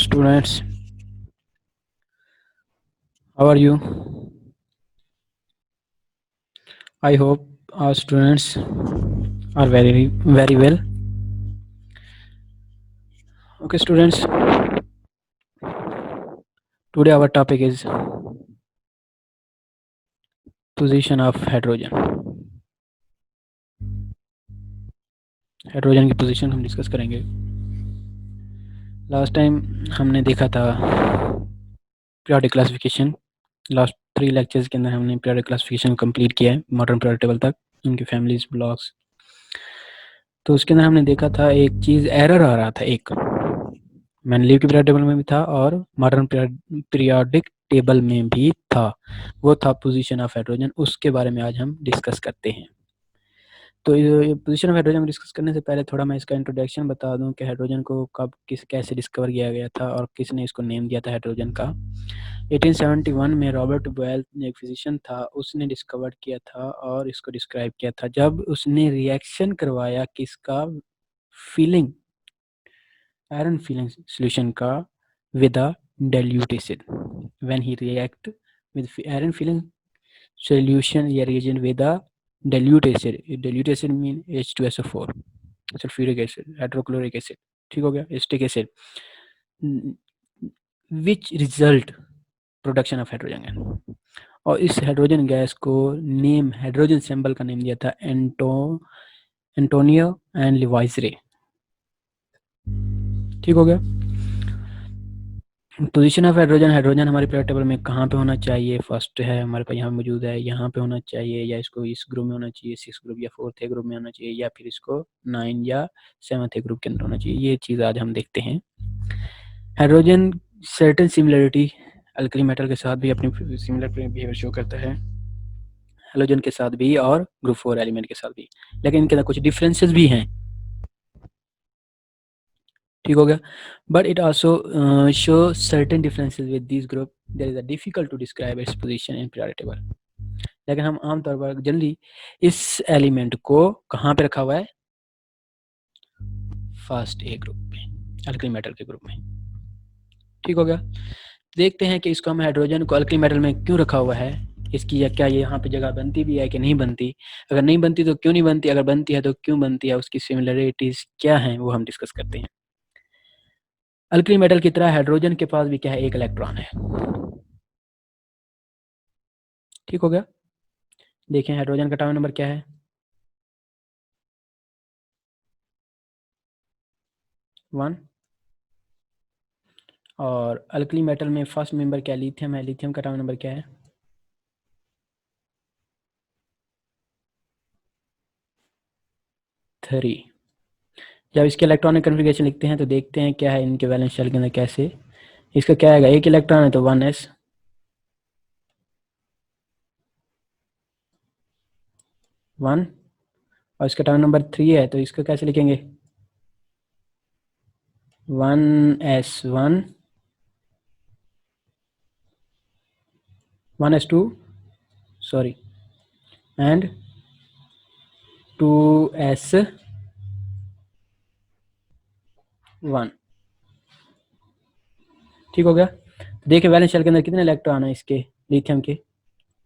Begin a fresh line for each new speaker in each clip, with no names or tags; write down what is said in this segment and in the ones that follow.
students. How are you? I hope our students are very well. Okay, students. Today our topic is position of hydrogen. Hydrogen की position हम discuss करेंगे. Last time हमने देखा था periodic classification. Last 3 lectures के अंदर हमने periodic classification complete किया है मॉडर्न पीरियोडिक टेबल तक, उनकी फैमिलीज, ब्लॉक्स. तो उसके अंदर हमने देखा था एक चीज़ एरर आ रहा था. एक मेंडलीव के पीरियोडिक टेबल में भी था और मॉडर्न पीरियोडिक टेबल में भी था. वो था पोजीशन ऑफ हाइड्रोजन. उसके बारे में आज हम डिस्कस करते हैं. तो पोजीशन ऑफ हाइड्रोजन डिस्कस करने से पहले थोड़ा मैं इसका इंट्रोडक्शन बता दूं कि हाइड्रोजन को कब कैसे डिस्कवर किया गया था और किसने इसको नेम दिया था हाइड्रोजन का. 1871 में रॉबर्ट बोयल एक फिजिशियन था, उसने डिस्कवर किया था और इसको डिस्क्राइब किया था जब उसने रिएक्शन करवाया किसका, फिलिंग, आयरन फिलिंग सॉल्यूशन का with a dilute acid. When he react with iron filling solution या reagent with a dilute acid. Dilute acid mean H2SO4, sulfuric acid, hydrochloric acid. ठीक हो गया, acetic acid, which result production of hydrogen gas. और इस hydrogen gas को name, hydrogen symbol का name दिया था एंटोनियो एंड लिवाइसरे. ठीक हो गया. Position of hydrogen. हाइड्रोजन हमारे पीरियोडिक टेबल में कहाँ पे होना चाहिए? फर्स्ट है हमारे पास, यहाँ मौजूद है, यहाँ पे होना चाहिए, या इसको इस ग्रुप में होना चाहिए, 6 ग्रुप या 4th ग्रुप में होना चाहिए, या फिर इसको 9 या 7th ग्रुप के अंदर होना चाहिए. ये चीज़ आज हम देखते हैं. Hydrogen certain similarity alkali metal के साथ भी अपनी सिमिलर बिहेवियर शो करता है, हेलोजन के साथ भी और ग्रुप 4 एलिमेंट के साथ भी, लेकिन इनके अंदर कुछ डिफरेंसेस भी हैं. ठीक हो गया. But it also show certain differences with this group. There is a difficult to describe its position in periodic table. लेकिन हम आमतौर पर जनरली इस एलिमेंट को कहाँ पे रखा हुआ है? फर्स्ट ए ग्रुप में, अल्कली मेटल के ग्रुप में. ठीक हो गया. देखते हैं कि इसको हम हाइड्रोजन को अल्कली मेटल में क्यों रखा हुआ है, इसकी या क्या ये यहाँ पे जगह बनती भी है कि नहीं बनती, अगर नहीं बनती तो क्यों नहीं बनती, अगर बनती है तो क्यों बनती है, उसकी सिमिलरिटीज क्या हैं वो हम डिस्कस करते हैं. अल्कली मेटल की तरह हाइड्रोजन के पास भी क्या है? एक इलेक्ट्रॉन है. ठीक हो गया. देखें हाइड्रोजन का एटॉमिक नंबर क्या है? 1. और अल्कली मेटल में फर्स्ट मेंबर क्या? लिथियम है. लिथियम का एटॉमिक नंबर क्या है? 3. जब इसके इलेक्ट्रॉनिक कन्फिगरेशन लिखते हैं तो देखते हैं क्या है इनके वैलेंस शेल के अंदर कैसे. इसका क्या आएगा? एक इलेक्ट्रॉन है तो 1s, 1. और इसका एटॉमिक नंबर 3 है तो इसका कैसे लिखेंगे? 1s1, 1s2, sorry, and 2s1. ठीक हो गया. देखिए वैलेंस शेल के अंदर कितने इलेक्ट्रॉन है इसके, लिथियम के?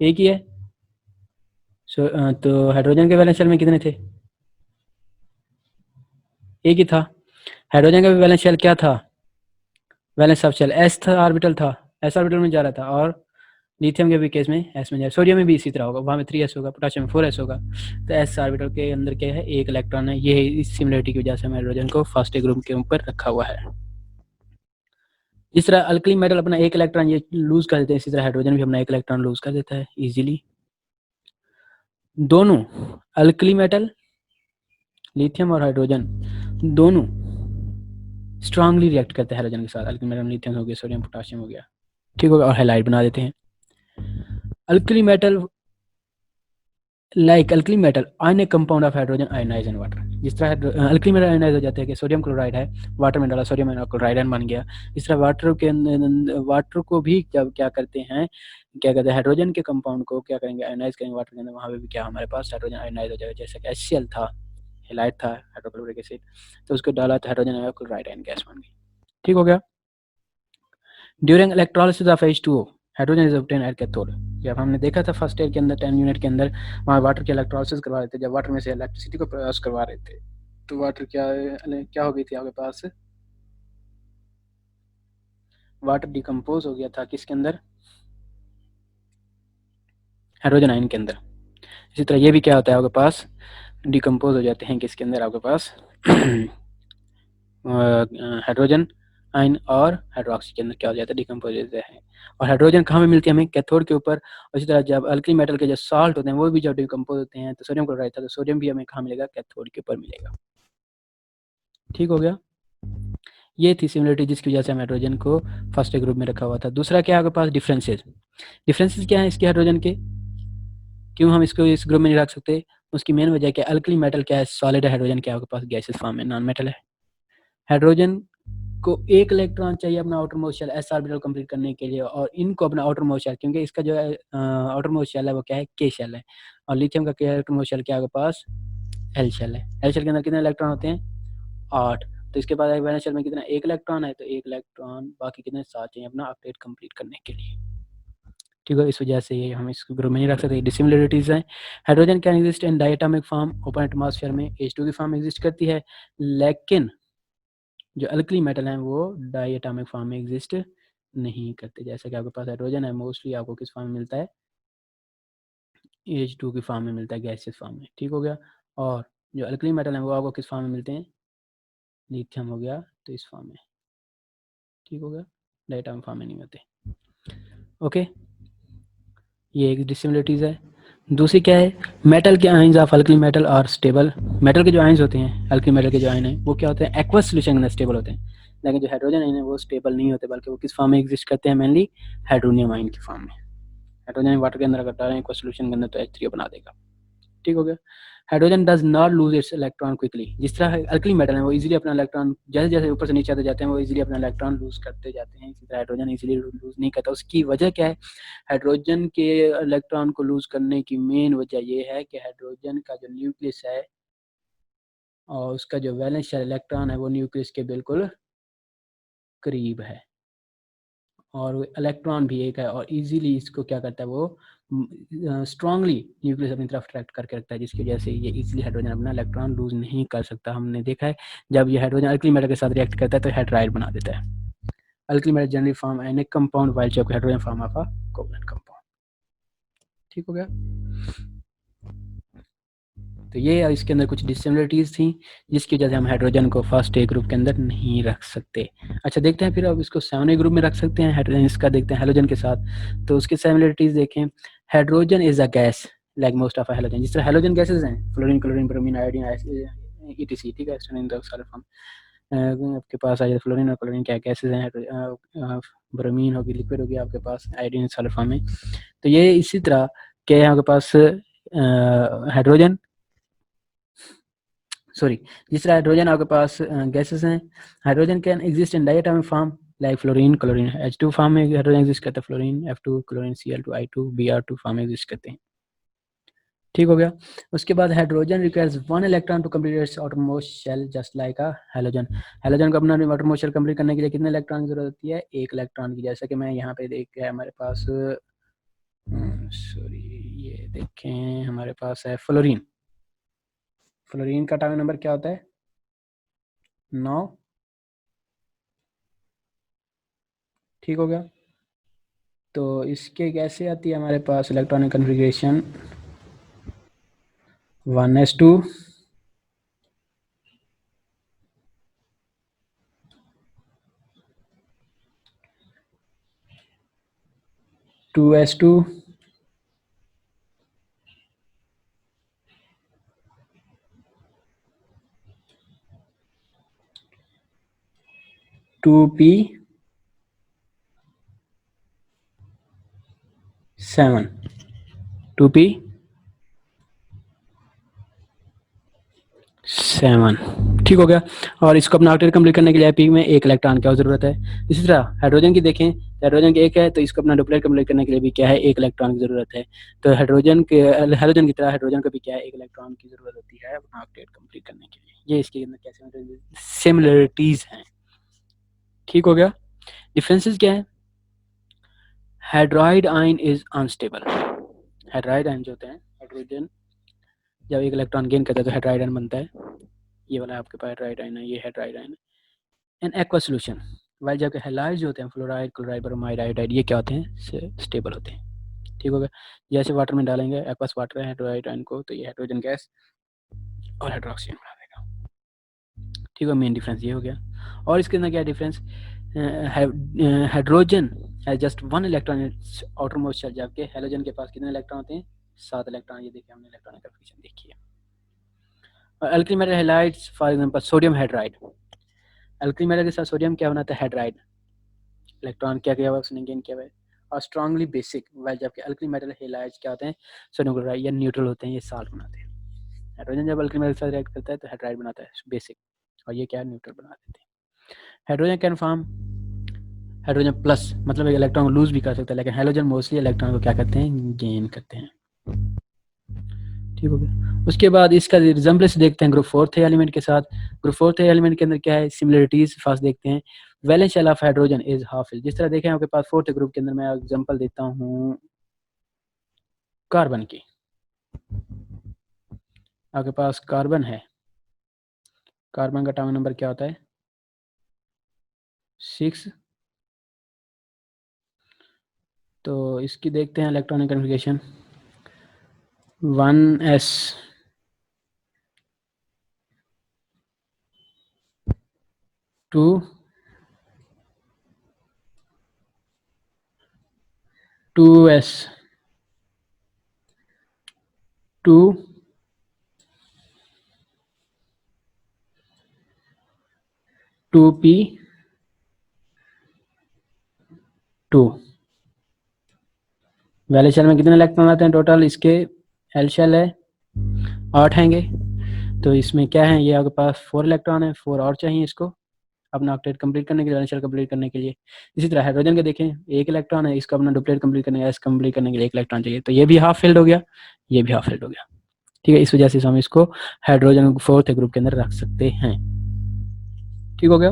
एक ही है. तो हाइड्रोजन के वैलेंस शेल में कितने थे? एक ही था. हाइड्रोजन का भी वैलेंस शेल क्या था? वैलेंस सब शेल एस था, ऑर्बिटल था, एस ऑर्बिटल में जा रहा था. और लिथियम के भी केस में एस में जा रहा है. सोडियम में भी इसी तरह होगा, वहाँ में 3s होगा, पोटेशियम में 4s होगा. तो एस ऑर्बिटल के अंदर क्या है? एक इलेक्ट्रॉन है. ये इस सिमिलरिटी की वजह से हम हाइड्रोजन को फर्स्ट ग्रुप के ऊपर रखा हुआ है. जिस तरह अल्कली मेटल अपना एक इलेक्ट्रॉन ये लूज कर देते हैं, इसी तरह हाइड्रोजन भी अपना एक इलेक्ट्रॉन लूज कर देता है इजीली. दोनों अल्कली मेटल, लिथियम और हाइड्रोजन, दोनों स्ट्रांगली रिएक्ट करते हैं हाइड्रोजन के साथ. अल्कली मेटल, लिथियम हो गया, सोडियम पोटेशियम हो गया. ठीक होगा. और हाइलाइट बना देते हैं. Alkali metal like alkali metal ionic compound of hydrogen ionise in water. जिस तरह अल्कली मेटल आयनाइज हो जाते हैं कि सोडियम क्लोराइड है, वाटर में डाला, सोडियम क्लोराइड बन गया. इस तरह वाटर को भी जब क्या करते हैं, हाइड्रोजन के कंपाउंड को क्या करेंगे? आयनाइज करेंगे वाटर के अंदर. वहाँ पे भी क्या हमारे पास हाइड्रोजन आयनाइज हो जाएगा. जैसे कि HCl था, हेलाइट था, हाइड्रोक्लोरिक एसिड, तो उसको डाला तो हाइड्रोजन क्लोराइड आयन गैस बन गई. ठीक हो गया. During electrolysis of H2O hydrogen is obtain at cathode. जब हमने देखा था फर्स्ट ईयर के अंदर 10 यूनिट के अंदर वहाँ वाटर की इलेक्ट्रोलिसिस करवा रहे थे, जब वाटर में से इलेक्ट्रिसिटी को प्रकाश करवा रहे थे तो वाटर क्या हो गई थी आपके पास, वाटर डिकम्पोज हो गया था किसके अंदर, हाइड्रोजन आयन के अंदर। इसी तरह ये भी क्या होता है आपके पास, डिकम्पोज हो जाते हैं किसके अंदर आपके पास हाइड्रोजन आयन और हाइड्रोक्सी के अंदर क्या हो जाता है, डिकम्पोज हो जाते हैं। और हाइड्रोजन कहाँ पे मिलती है हमें, कैथोड के ऊपर। और इसी तरह जब अल्कली मेटल के जो सॉल्ट होते हैं वो भी जब डिकम्पोज होते हैं तो सोडियम क्लोराइड था, तो सोडियम भी हमें कहाँ मिलेगा, कैथोड के ऊपर मिलेगा। ठीक हो गया। ये थी सिमिलरिटी जिसकी वजह से हम हाइड्रोजन को फर्स्ट ग्रुप में रखा हुआ था। दूसरा क्या है आपके पास, डिफरेंसेस। डिफरेंसेस क्या है इसके हाइड्रोजन के, क्यों हम इसको इस ग्रुप में नहीं रख सकते, उसकी मेन वजह क्या है, अल्कली मेटल क्या है सॉलिड है, हाइड्रोजन क्या है आपके पास गैसेस फॉर्म में नॉन मेटल है। हाइड्रोजन को एक इलेक्ट्रॉन चाहिए अपना outermost shell s orbital complete करने के लिए, और इनको अपना आउटर मोस्ट शेल, क्योंकि इसका जो है आउटर मोस्ट शेल है वो क्या है, के शेल है, और लिथियम का क्या आउटर मोस्ट शेल क्या है आपके पास, एल शेल है। एल शेल के अंदर कितने इलेक्ट्रॉन होते हैं, 8। तो इसके बाद वैलेंस शेल में कितना, एक इलेक्ट्रॉन है, तो एक इलेक्ट्रॉन, बाकी कितने 7 चाहिए अपना अपडेट कंप्लीट करने के लिए। ठीक है, इस वजह से ये हम इस ग्रुप में नहीं रख सकते। डिसिमिलरिटीज हैं, hydrogen can exist in diatomic form, open atmosphere में H2 की फॉर्म में एग्जिस्ट करती है, लेकिन जो अल्कली मेटल हैं वो डायटोमिक फॉर्म में एग्जिस्ट नहीं करते। जैसे कि आपके पास हाइड्रोजन है मोस्टली आपको किस फॉर्म में मिलता है, H2 की फॉर्म में मिलता है, गैसियस फॉर्म में। ठीक हो गया। और जो अल्कली मेटल हैं वो आपको किस फॉर्म में मिलते हैं, लिथियम हो गया तो इस फॉर्म में। ठीक हो गया, डायटोमिक फॉर्म में नहीं होते। ओके, ये एक डिसिमिलरिटीज़ है। दूसरी क्या है, मेटल के आयंस ऑफ अल्कली मेटल और स्टेबल। मेटल के जो आयंस होते हैं, अल्कली मेटल के जो आयन है वो क्या होते हैं, एक्वस सोल्यूशन के अंदर स्टेबल होते हैं, लेकिन जो हाइड्रोजन आयन है वो स्टेबल नहीं होते, बल्कि वो किस फॉर्म में एग्जिस्ट करते हैं, मेनली हाइड्रोनियम आयन की फॉर्म में। हाइड्रोजन वाटर के अंदर अगर डालें एक्वस सोल्यूशन के अंदर तो H3O बना देगा। ठीक हो गया। Hydrogen does not lose its electron quickly. जिस तरह अल्कली मेटल है वो इजीली अपना इलेक्ट्रॉन, जैसे जैसे ऊपर से नीचे आते जाते हैं वो इजीली अपना इलेक्ट्रॉन लूज करते जाते हैं, इसी तरह हाइड्रोजन इजीली लूज नहीं करता। उसकी वजह क्या है, हाइड्रोजन के इलेक्ट्रॉन को लूज करने की मेन वजह ये है कि हाइड्रोजन का जो न्यूक्लियस है और उसका जो वैलेंस शेल इलेक्ट्रॉन है वो न्यूक्लियस के बिल्कुल करीब है, और इलेक्ट्रॉन भी एक है, और इजीली इसको क्या करता है वो स्ट्रांगली न्यूक्लियस अपनी तरफ अट्रैक्ट करके रखता है, जिसकी वजह से ये इजीली हाइड्रोजन अपना इलेक्ट्रॉन लूज नहीं कर सकता। हमने देखा है जब ये हाइड्रोजन अल्कली मेटल के साथ रिएक्ट करता है तो हाइड्राइड बना देता है। Alkali metal generally form an a compound while hydrogen form of a covalent compound. ठीक हो गया। तो ये इसके अंदर कुछ डिसिमिलरिटीज थी जिसकी वजह से हम हाइड्रोजन को फर्स्ट ए ग्रुप के अंदर नहीं रख सकते। अच्छा देखते हैं फिर अब इसको 7 ग्रुप में रख सकते हैं, हाइड्रोजन इसका देखते हैं हाइड्रोजन के साथ। तो उसकी सिमिलरिटीज देखें, hydrogen is a gas like most of hydrogen. जिस तरह हाइड्रोजन गैसेज हैं, fluorine, chlorine, bromine, iodine, etc. ठीक है, इन द सॉलिड फॉर्म आपके पास आ जाए फ्लोरीन और क्लोरीन क्या गैसेज हैं, ब्रोमीन होगी लिक्विड होगी आपके पास, आयोडीन सॉलिड फॉर्म में। तो ये इसी तरह क्या है आपके पास हाइड्रोजन, सॉरी, जिस तरह हाइड्रोजन आपके पास गैसेस हैं, hydrogen can exist in diatomic form like fluorine, chlorine. H2 form में हाइड्रोजन एग्जिस्ट करता है, fluorine, F2, chlorine, Cl2, I2, Br2 form में एग्जिस्ट करते हैं। ठीक हो गया। उसके बाद hydrogen requires 1 electron to complete its outermost shell just like a halogen. Halogen को अपना आउटरमोस्ट शेल कंप्लीट करने के लिए कितने इलेक्ट्रॉन की जरूरत होती है, एक इलेक्ट्रॉन की। जैसे कि मैं यहाँ पे देख के हमारे पास सॉरी ये देखें हमारे पास है फ्लोरीन। फ्लोरीन का एटॉमिक नंबर क्या होता है, 9। ठीक हो गया। तो इसके कैसे आती है हमारे पास electronic configuration, 1s2 2s2 2p7 2p7। ठीक हो गया। और इसको अपना ऑक्टेट कंप्लीट करने के लिए पी में एक इलेक्ट्रॉन की जरूरत है। इसी तरह हाइड्रोजन की देखें, हाइड्रोजन की एक है तो इसको अपना डुप्लेट कंप्लीट करने के लिए भी क्या है, एक इलेक्ट्रॉन की जरूरत है। तो हाइड्रोजन की तरह हाइड्रोजन को भी क्या है, एक इलेक्ट्रॉन की जरूरत होती है अपना ऑक्टेट कंप्लीट करने के लिए। ये इसके अंदर कैसे सिमिलरिटीज हैं। ठीक हो गया। डिफरेंसेस क्या है, hydride ion is unstable. Hydride ion जो होते हैं, हाइड्रोजन जब एक इलेक्ट्रॉन गेन करता है तो हाइड्राइड आयन बनता है। ये वाला आपके पास हाइड्राइड आयन है, ये हाइड्राइड आयन है। इन एक्वा सोल्यूशन, वाइल जबकि हैलाइड्स जो होते हैं, फ्लोराइड, क्लोराइड, ब्रोमाइड, आयोडाइड, ये क्या होते हैं, स्टेबल होते हैं। ठीक हो गया। जैसे वाटर में डालेंगे एक्वस वाटर है हाइड्राइड आयन को, तो ये हाइड्रोजन गैस और हाइड्रोक्सीजन बना देगा। ठीक है, मेन डिफरेंस ये हो गया। और इसके अंदर क्या डिफरेंस, हाइड्रोजन है just 1 electron its outermost shell, जबकि हैलोजन के पास कितने इलेक्ट्रॉन होते हैं, 7 इलेक्ट्रॉन। ये देखिए हमने इलेक्ट्रॉनिक कन्फिग्रेशन देखी है। और alkali metal halides, for example sodium hydride, alkali metal के साथ सोडियम क्या बनाता है, हाइड्राइड, इलेक्ट्रॉन क्या किया हुआ उसने गेन किया हुआ है, और स्ट्रांगली बेसिक, वाइल जबकि अल्कली मेटल हैलाइड्स क्या होते हैं, सोडियम क्लोराइड या न्यूट्रल होते हैं, ये साल्ट बनाते हैं। हाइड्रोजन जब अल्कली मेटल के साथ रिएक्ट करता है तो हाइड्राइड बनाता है बेसिक, और ये क्या है, न्यूट्रल बना देते हैं। Hydrogen can form hydrogen plus, मतलब एक इलेक्ट्रॉन को लूज भी कर सकता है, लेकिन हाइड्रोजन मोस्टली इलेक्ट्रॉन को क्या करते हैं, गेन करते हैं। ठीक हो गया। उसके बाद इसका रिजम्बलेंस देखते हैं ग्रुप 4 एलिमेंट के साथ। ग्रुप 4 एलिमेंट के अंदर क्या है, सिमिलरिटीज फर्स्ट देखते हैं। Valence shell of hydrogen is half fill, जिस तरह देखें आपके पास 4th ग्रुप के अंदर, मैं एग्जांपल देता हूँ कार्बन की। आपके पास कार्बन है, कार्बन का एटॉमिक नंबर क्या होता है, 6। तो इसकी देखते हैं electronic configuration, 1s 2 2s 2 2p 2। Valence shell में कितने इलेक्ट्रॉन आते हैं टोटल, इसके एल शेल है 8 हैंगे, तो इसमें क्या है, ये आपके पास 4 इलेक्ट्रॉन है, 4 और चाहिए इसको अपना ऑक्टेट कंप्लीट करने के लिए, वैलेंस शेल कंप्लीट करने के लिए। इसी तरह हाइड्रोजन के देखें, 1 इलेक्ट्रॉन है, इसको अपना डुप्लेट कंप्लीट करने एस कंप्लीट करने के लिए 1 इलेक्ट्रॉन चाहिए, तो ये भी हाफ फिल्ड हो गया, ये भी हाफ फिल्ड हो गया। ठीक है, इस वजह से हम इसको हाइड्रोजन 4th ग्रुप के अंदर रख सकते हैं। ठीक हो गया।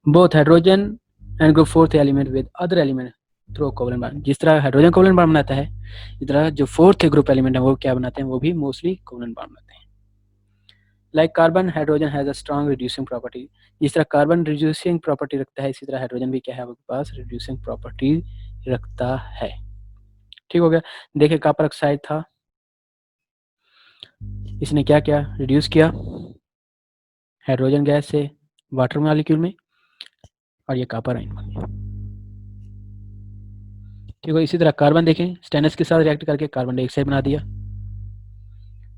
Both hydrogen and group 4th element with other element through covalent bond, जिस तरह हाइड्रोजन कोवलेंट बॉन्ड बनाता है, इस तरह जो 4th ग्रुप एलिमेंट है वो क्या बनाते हैं, वो भी मोस्टली कोवलेंट बॉन्ड बनाते हैं। Like carbon, hydrogen has a strong reducing property, जिस तरह कार्बन रिड्यूसिंग प्रॉपर्टी रखता है, इसी तरह हाइड्रोजन भी क्या है आपके पास, रिड्यूसिंग प्रॉपर्टी रखता है। ठीक हो गया। देखिए कॉपर ऑक्साइड था, इसने क्या किया, रिड्यूस किया हाइड्रोजन गैस से वाटर मॉलिक्यूल में, और ये कॉपर आयन बन गया। ठीक है, इसी तरह कार्बन देखें, स्टेनस के साथ रिएक्ट करके कार्बन डाइऑक्साइड बना दिया।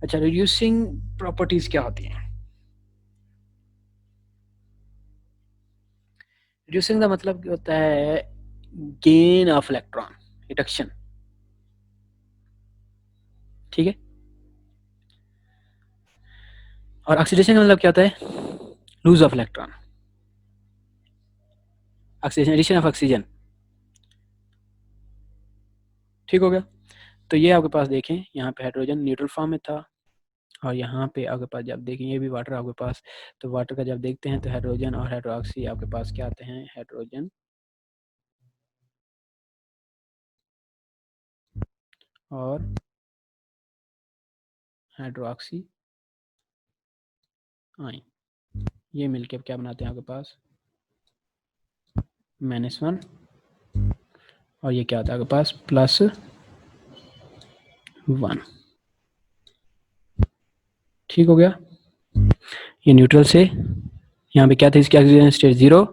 अच्छा, रिड्यूसिंग प्रॉपर्टीज क्या होती हैं, रिड्यूसिंग का मतलब क्या होता है, गेन ऑफ इलेक्ट्रॉन, रिडक्शन। ठीक है, और ऑक्सीडेशन का मतलब क्या होता है, lose of electron, oxidation, addition of oxygen. ठीक हो गया। तो ये आपके पास देखें, यहाँ पे हाइड्रोजन न्यूट्रल फॉर्म में था, और यहाँ पे आपके पास जब देखें ये भी वाटर आपके पास, तो वाटर का जब देखते हैं तो हाइड्रोजन और हाइड्रोक्सी आपके पास क्या आते हैं, हाइड्रोजन और हाइड्रोक्सी आयन, ये मिलके क्या बनाते हैं आपके पास, -1, और ये क्या आता है आपके पास, +1। ठीक हो गया। ये न्यूट्रल से यहाँ पे क्या था, इसकी ऑक्सीजन स्टेट 0,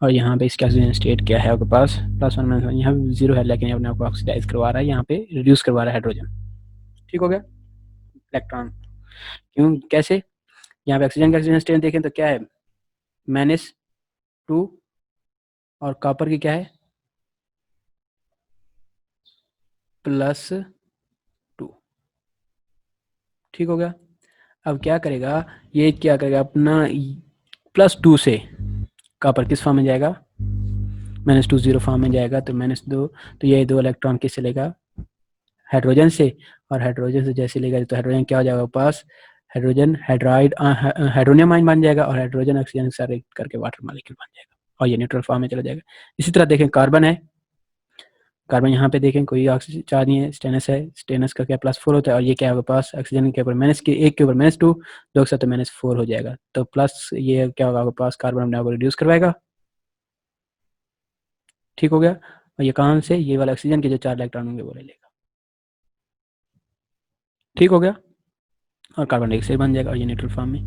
और यहाँ पे इसका ऑक्सीजन स्टेट क्या है आपके पास, +1 -1, यहाँ पे 0 है, लेकिन अपने आपको ऑक्सीडाइज करवा रहा है, यहाँ पे रिड्यूस करवा रहा है हाइड्रोजन। ठीक हो गया। इलेक्ट्रॉन क्यों, कैसे, यहाँ पे ऑक्सीजन का ऑक्सीजन स्टेट देखें तो क्या है, -2, और कॉपर की क्या है, +2। ठीक हो गया। अब क्या करेगा, ये क्या करेगा, अपना +2 से कॉपर किस फॉर्म में जाएगा, -2 0 फॉर्म में जाएगा, तो -2, तो ये 2 इलेक्ट्रॉन किससे लेगा, हाइड्रोजन से, और हाइड्रोजन से जैसे लेगा तो हाइड्रोजन क्या हो जाएगा पास, हाइड्रोजन हाइड्राइड हाइड्रोनियम आयन बन जाएगा, और हाइड्रोजन ऑक्सीजन से करके वाटर मॉलिक्यूल बन जाएगा, और ये न्यूट्रल फॉर्म में चला जाएगा। इसी तरह देखें कार्बन है, कार्बन यहाँ पे देखें कोई ऑक्सीजन चार्ज नहीं है, स्टेनस है, स्टेनस का क्या +4 होता है, और ये क्या है आपके पास ऑक्सीजन के ऊपर -1 के ऊपर -2, 2 के साथ तो -4 हो जाएगा, तो प्लस ये क्या होगा आपके पास, कार्बन अपने आप को रिड्यूस करवाएगा, ठीक हो गया। और ये कहाँ से, ये वाला ऑक्सीजन के जो 4 इलेक्ट्रॉन होंगे वो ले लेगा, ठीक हो गया, और कार्बन डाइऑक्साइड बन जाएगा, और ये न्यूट्रल फॉर्म में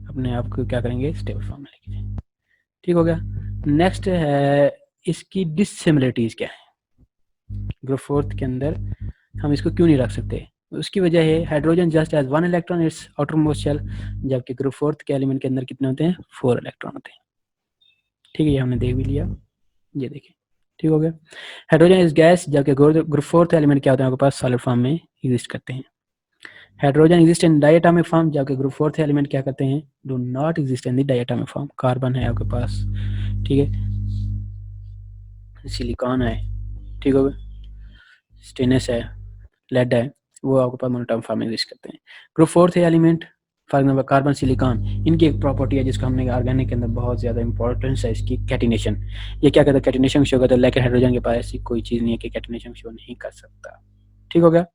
अपने आप को क्या करेंगे, स्टेबल फॉर्म में लेके जाएंगे, ठीक हो गया। नेक्स्ट है इसकी डिसिमिलरिटीज क्या है, ग्रुप 4 के अंदर हम इसको क्यों नहीं रख सकते, उसकी वजह है hydrogen just as 1 electron its outermost shell, जबकि ग्रुप 4 के एलिमेंट के अंदर कितने होते हैं, 4 इलेक्ट्रॉन होते हैं, ठीक है, ये हमने देख भी लिया, ये देखिए, ठीक हो गया। हाइड्रोजन इज गैस, जबकि ग्रुप 4 एलिमेंट क्या होते हैं आपके पास, सॉलिड फॉर्म में एग्जिस्ट करते हैं। Hydrogen exist in diatomic form, जबकि ग्रुप 4 एलिमेंट क्या करते हैं, do not exist in the diatomic form, carbon है आपके पास, ठीक है, सिलिकॉन है, ठीक हो गया, स्टेनस है, लेड है, वो आपके पास मोनोटॉम फॉर्म में एग्जिस्ट करते हैं। Group 4 element for example carbon, silicon, इनकी एक प्रॉपर्टी है जिसको हमने ऑर्गेनिक के अंदर बहुत ज़्यादा इंपॉर्टेंस है इसकी, कैटिनेशन, ये क्या कहता है, कैटिनेशन शो करता है, लेकिन हाइड्रोजन के पास ऐसी कोई चीज़ नहीं है कि कैटिनेशन शो नहीं कर सकता, ठीक हो गया।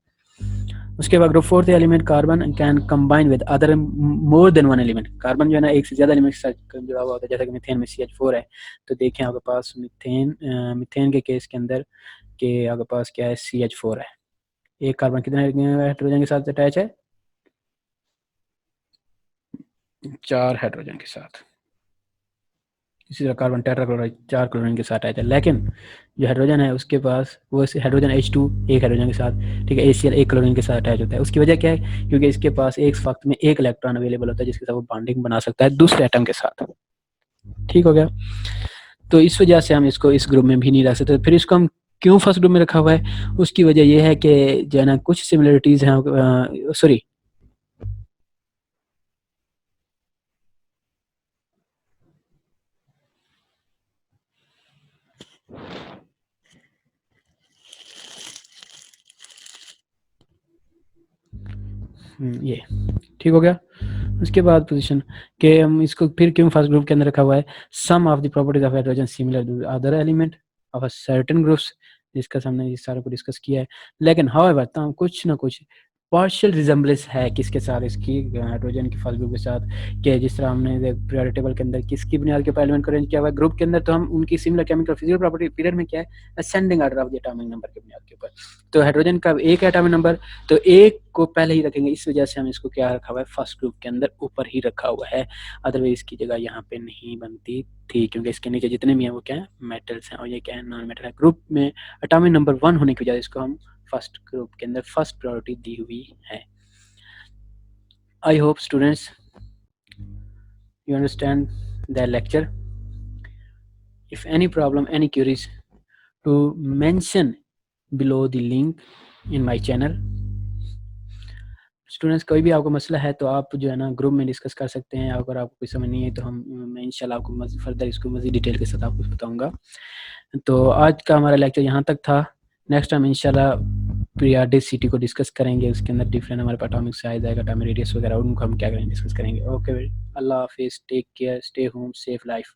उसके बाद group 4 element carbon can combine with other more than 1 element, carbon जो है ना एक से ज्यादा एलिमेंट के साथ जुड़ा हुआ होता है, जैसा कि मीथेन में CH4 है, तो देखें आपके पास मीथेन के केस के अंदर के आपके पास क्या है, CH4 है, एक कार्बन कितने हाइड्रोजन के साथ अटैच है, 4 हाइड्रोजन के साथ, इसी तरह कार्बन टेट्राक्लोराइड 4 क्लोरीन के साथ अटैच है, लेकिन जो हाइड्रोजन है उसके पास वो हाइड्रोजन H2 एक हाइड्रोजन के साथ, ठीक है, HCl एक क्लोरीन के साथ अटैच होता है, उसकी वजह क्या है, क्योंकि इसके पास एक वक्त में एक इलेक्ट्रॉन अवेलेबल होता है जिसके साथ वो बॉन्डिंग बना सकता है दूसरे एटम के साथ, ठीक हो गया। तो इस वजह से हम इसको इस ग्रुप में भी नहीं रख सकते, फिर इसको हम क्यों फर्स्ट ग्रुप में रखा हुआ है, उसकी वजह यह है कि जो है ना कुछ सिमिलरिटीज हैं, सॉरी ये ठीक हो गया। उसके बाद पोजीशन के हम इसको फिर क्यों फर्स्ट ग्रुप के अंदर रखा हुआ है, some of the properties of hydrogen similar to other element of a certain groups, जिसका हमने इस सारे को डिस्कस किया है, लेकिन हाउएवर कुछ ना कुछ पार्शियल रिजेंबलेंस है किसके साथ, इसकी हाइड्रोजन की फर्स्ट ग्रुप के साथ, कि जिस तरह हमने पीरियोडिक टेबल के अंदर किसकी बुनियाद के ऊपर एलिमेंट को अरेंज किया हुआ है, ग्रुप के अंदर तो हम उनकी similar chemical physical property period में क्या है, ascending order of the atomic number के बुनियाद के ऊपर, तो हाइड्रोजन का एक एटॉमिक नंबर, तो एक को पहले ही रखेंगे, इस वजह से हम इसको क्या रखा हुआ है, फर्स्ट ग्रुप के अंदर ऊपर ही रखा हुआ है, अदरवाइज इसकी जगह यहाँ पे नहीं बनती थी, क्योंकि इसके नीचे जितने भी हैं वो क्या है, मेटल्स हैं, और ये क्या है, नॉन मेटल है। ग्रुप में एटॉमिक नंबर 1 होने की वजह से इसको हम फर्स्ट ग्रुप के अंदर फर्स्ट प्रायोरिटी दी हुई है। I hope students you understand the lecture. If any problem, any queries, to mention below the link in my channel. Students कोई भी आपको मसला है तो आप जो है ना ग्रुप में डिस्कस कर सकते हैं, अगर आपको कोई समझ नहीं है तो मैं इंशाल्लाह आपको फर्दर इसको मज़ीद डिटेल के साथ आपको बताऊंगा। तो आज का हमारा लेक्चर यहाँ तक था, नेक्स्ट टाइम इंशाल्लाह पीरियोडिसिटी को डिस्कस करेंगे, उसके अंदर डिफरेंट हमारे पास एटॉमिक साइज आएगा, एटॉमिक रेडियस वगैरह, उनको हम क्या करेंगे, डिस्कस करेंगे। ओके, अल्लाह हाफिज़, take care, stay home, safe life.